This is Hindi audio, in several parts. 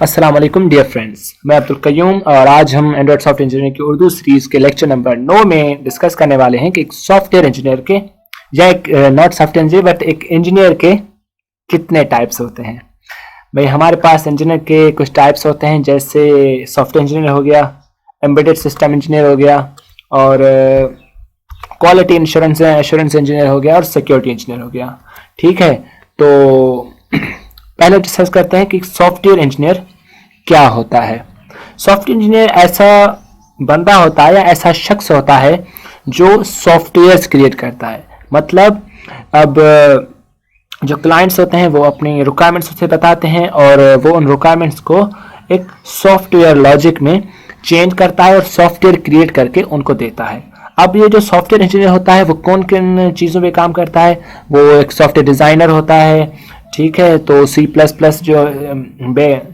अस्सलाम वालेकुम डियर फ्रेंड्स, मैं अब्दुल कयूम और आज हम एंड्रॉइड सॉफ्टवेयर इंजीनियरिंग की उर्दू सीरीज के लेक्चर नंबर 9 में डिस्कस करने वाले हैं कि एक सॉफ्टवेयर इंजीनियर के या एक नॉट सॉफ्टवेयर इंजीनियर बट एक इंजीनियर के कितने टाइप्स होते हैं। भाई हमारे पास इंजीनियर के कुछ टाइप्स होते हैं, जैसे सॉफ्टवेयर इंजीनियर हो गया, एम्बेडेड सिस्टम इंजीनियर हो गया और क्वालिटी एश्योरेंस इंजीनियर हो गया और सिक्योरिटी इंजीनियर हो गया। ठीक है, तो पहले डिस्कस करते हैं कि सॉफ्टवेयर इंजीनियर क्या होता है। सॉफ्टवेयर इंजीनियर ऐसा बंदा होता है या ऐसा शख्स होता है जो सॉफ्टवेयर्स क्रिएट करता है। मतलब अब जो क्लाइंट्स होते हैं वो अपनी रिक्वायरमेंट्स उसे बताते हैं और वो उन रिक्वायरमेंट्स को एक सॉफ्टवेयर लॉजिक में चेंज करता है और सॉफ्टवेयर क्रिएट करके उनको देता है। अब ये जो सॉफ्टवेयर इंजीनियर होता है वो कौन किन चीज़ों पे काम करता है, वो एक सॉफ्टवेयर डिज़ाइनर होता है। ठीक है, तो C++ जो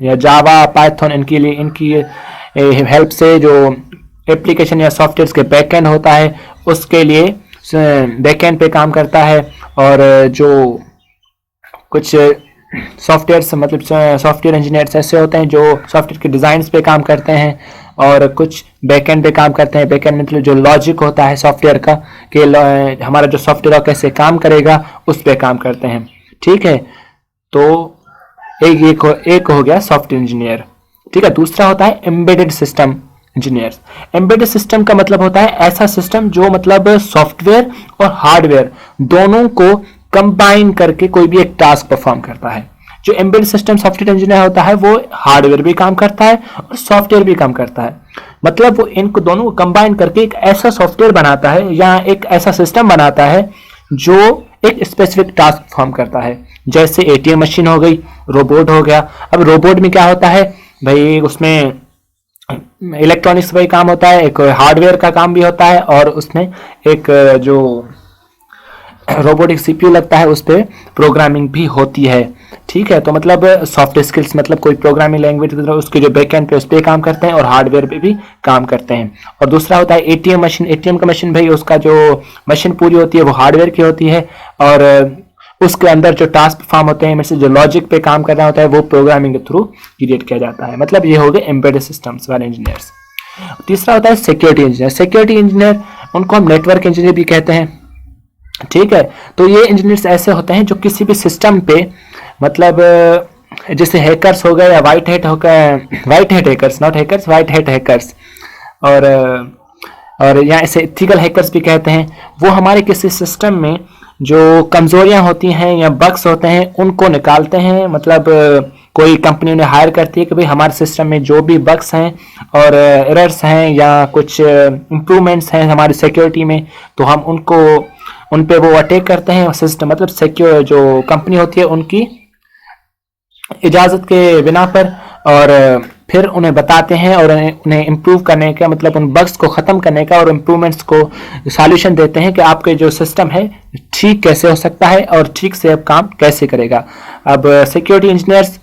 या जावा पाइथन इनकी हेल्प से जो एप्लीकेशन या सॉफ्टवेयर के बैकएंड होता है उसके लिए बैकएंड पे काम करता है। और जो कुछ सॉफ्टवेयर मतलब सॉफ्टवेयर इंजीनियर्स ऐसे होते हैं जो सॉफ्टवेयर के डिज़ाइंस पे काम करते हैं और कुछ बैकएंड पे काम करते हैं। बैकएंड मतलब जो लॉजिक होता है सॉफ्टवेयर का कि हमारा जो सॉफ्टवेयर कैसे काम करेगा उस पे काम करते हैं। ठीक है, तो एक हो गया सॉफ्टवेयर इंजीनियर। ठीक है, दूसरा होता है embedded system engineer. Embedded system का मतलब होता है ऐसा सिस्टम जो मतलब सॉफ्टवेयर और हार्डवेयर दोनों को कंबाइन करके कोई भी एक टास्क परफॉर्म करता है। जो एम्बेडेड सिस्टम सॉफ्टवेयर इंजीनियर होता है वो हार्डवेयर भी काम करता है और सॉफ्टवेयर भी काम करता है। मतलब वो इनको दोनों को कंबाइन करके एक ऐसा सॉफ्टवेयर बनाता है या एक ऐसा सिस्टम बनाता है जो एक स्पेसिफिक टास्क परफॉर्म करता है। जैसे एटीएम मशीन हो गई, रोबोट हो गया। अब रोबोट में क्या होता है भाई, उसमें इलेक्ट्रॉनिक्स का भी काम होता है, एक हार्डवेयर का काम भी होता है और उसमें एक जो रोबोटिक सीपीयू लगता है उस पर प्रोग्रामिंग भी होती है। ठीक है, तो मतलब सॉफ्ट स्किल्स मतलब कोई प्रोग्रामिंग लैंग्वेज उसके जो बैकएंड पे उस पर काम करते हैं और हार्डवेयर पे भी काम करते हैं। और दूसरा होता है एटीएम मशीन। एटीएम का मशीन भाई उसका जो मशीन पूरी होती है वो हार्डवेयर की होती है और उसके अंदर जो टास्क परफॉर्म होते हैं, जो लॉजिक पे काम करना होता है वो प्रोग्रामिंग के थ्रू क्रिएट किया जाता है। मतलब ये हो गए एम्बेडेड सिस्टम्स वाले इंजीनियर्स। तीसरा होता है सिक्योरिटी इंजीनियर। सिक्योरिटी इंजीनियर उनको हम नेटवर्क इंजीनियर भी कहते हैं। ठीक है, तो ये इंजीनियर्स ऐसे होते हैं जो किसी भी सिस्टम पे मतलब जैसे हैकर्स हो गए या white hat hackers, not hackers, white hat hackers और यहाँ ऐसे एथिकल हैकर्स भी कहते हैं। वो हमारे किसी सिस्टम में जो कमजोरियां होती हैं या बग्स होते हैं उनको निकालते हैं। मतलब कोई कंपनी उन्हें हायर करती है कि भाई हमारे सिस्टम में जो भी बग्स हैं और एरर्स हैं या कुछ इम्प्रूवमेंट्स हैं हमारी सिक्योरिटी में, तो हम उन पे वो अटैक करते हैं। सिस्टम मतलब सिक्योर जो कंपनी होती है उनकी इजाज़त के बिना पर, और फिर उन्हें बताते हैं और उन्हें इम्प्रूव करने का मतलब उन बग्स को ख़त्म करने का और इम्प्रूवमेंट्स को सॉल्यूशन देते हैं कि आपके जो सिस्टम है ठीक कैसे हो सकता है और ठीक से अब काम कैसे करेगा। अब सिक्योरिटी इंजीनियर्स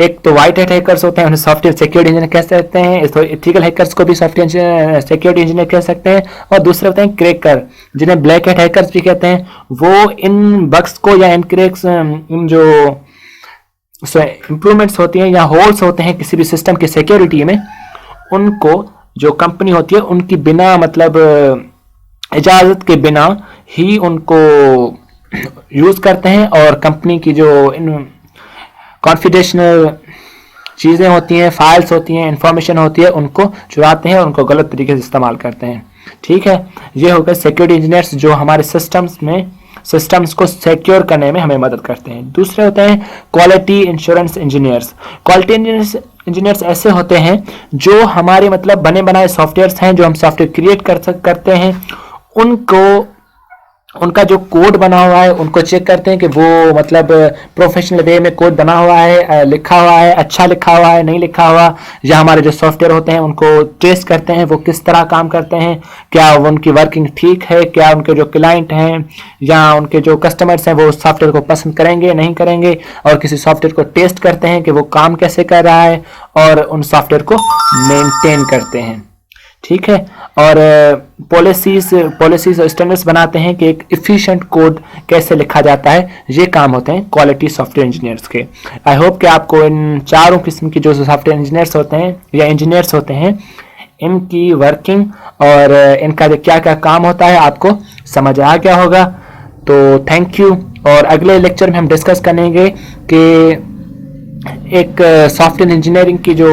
एक तो वाइट हैट हैकर्स होते हैं, उन्हें सॉफ्टवेयर सिक्योरिटी इंजीनियर कह सकते हैं। तो एथिकल हैकर्स को भी सॉफ्टवेयर सिक्योरिटी इंजीनियर कह सकते हैं। और दूसरे होते हैं क्रैकर, जिन्हें ब्लैक हैट हैकर्स भी कहते हैं। वो इन बग्स को या इन क्रैक्स इन जो इम्प्रूवमेंट्स होती हैं या होल्स होते हैं किसी भी सिस्टम की सिक्योरिटी में, उनको जो कंपनी होती है उनकी बिना मतलब इजाज़त के बिना ही उनको यूज़ करते हैं और कंपनी की जो कॉन्फिडेंशियल चीज़ें होती हैं, फाइल्स होती हैं, इंफॉर्मेशन होती है, उनको चुराते हैं और उनको गलत तरीके से इस्तेमाल करते हैं। ठीक है, ये हो गए सिक्योरिटी इंजीनियर्स जो हमारे सिस्टम्स को सिक्योर करने में हमें मदद करते हैं। दूसरे होते हैं quality insurance engineers. Quality engineers ऐसे होते हैं जो हमारे मतलब बने बनाए सॉफ्टवेयर्स हैं जो हम सॉफ्टवेयर क्रिएट करते हैं, उनका जो कोड बना हुआ है उनको चेक करते हैं कि वो मतलब प्रोफेशनल वे में कोड बना हुआ है, लिखा हुआ है, अच्छा लिखा हुआ है, नहीं लिखा हुआ। या हमारे जो सॉफ्टवेयर होते हैं उनको टेस्ट करते हैं वो किस तरह काम करते हैं, क्या उनकी वर्किंग ठीक है, क्या उनके जो क्लाइंट हैं या उनके जो कस्टमर्स हैं वो उस सॉफ्टवेयर को पसंद करेंगे नहीं करेंगे। और किसी सॉफ्टवेयर को टेस्ट करते हैं कि वो काम कैसे कर रहा है और उन सॉफ्टवेयर को मेंटेन करते हैं। ठीक है। और पॉलिसीज और स्टैंडर्ड्स बनाते हैं कि एक इफिशिएंट कोड कैसे लिखा जाता है। ये काम होते हैं क्वालिटी सॉफ्टवेयर इंजीनियर्स के। आई होप कि आपको इन चारों किस्म की जो सॉफ्टवेयर इंजीनियर्स होते हैं या इंजीनियर्स होते हैं, इनकी वर्किंग और इनका क्या क्या काम होता है आपको समझ आ गया होगा। तो थैंक यू। और अगले लेक्चर में हम डिस्कस करेंगे कि एक सॉफ्टवेयर इंजीनियरिंग की जो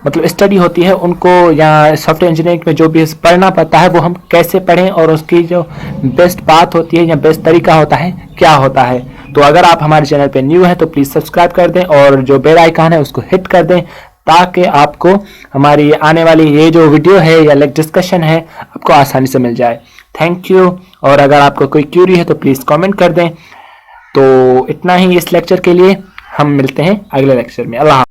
मतलब स्टडी होती है उनको, या सॉफ्टवेयर इंजीनियरिंग में जो भी पढ़ना पड़ता है वो हम कैसे पढ़ें, और उसकी जो बेस्ट बात होती है या बेस्ट तरीका होता है क्या होता है। तो अगर आप हमारे चैनल पे न्यू हैं तो प्लीज़ सब्सक्राइब कर दें और जो बेल आइकन है उसको हिट कर दें, ताकि आपको हमारी आने वाली ये जो वीडियो है या डिस्कशन है आपको आसानी से मिल जाए। Thank you. और अगर आपको कोई क्यूरी है तो प्लीज़ कमेंट कर दें। तो इतना ही इस लेक्चर के लिए, हम मिलते हैं अगले लेक्चर में। अल्लाह।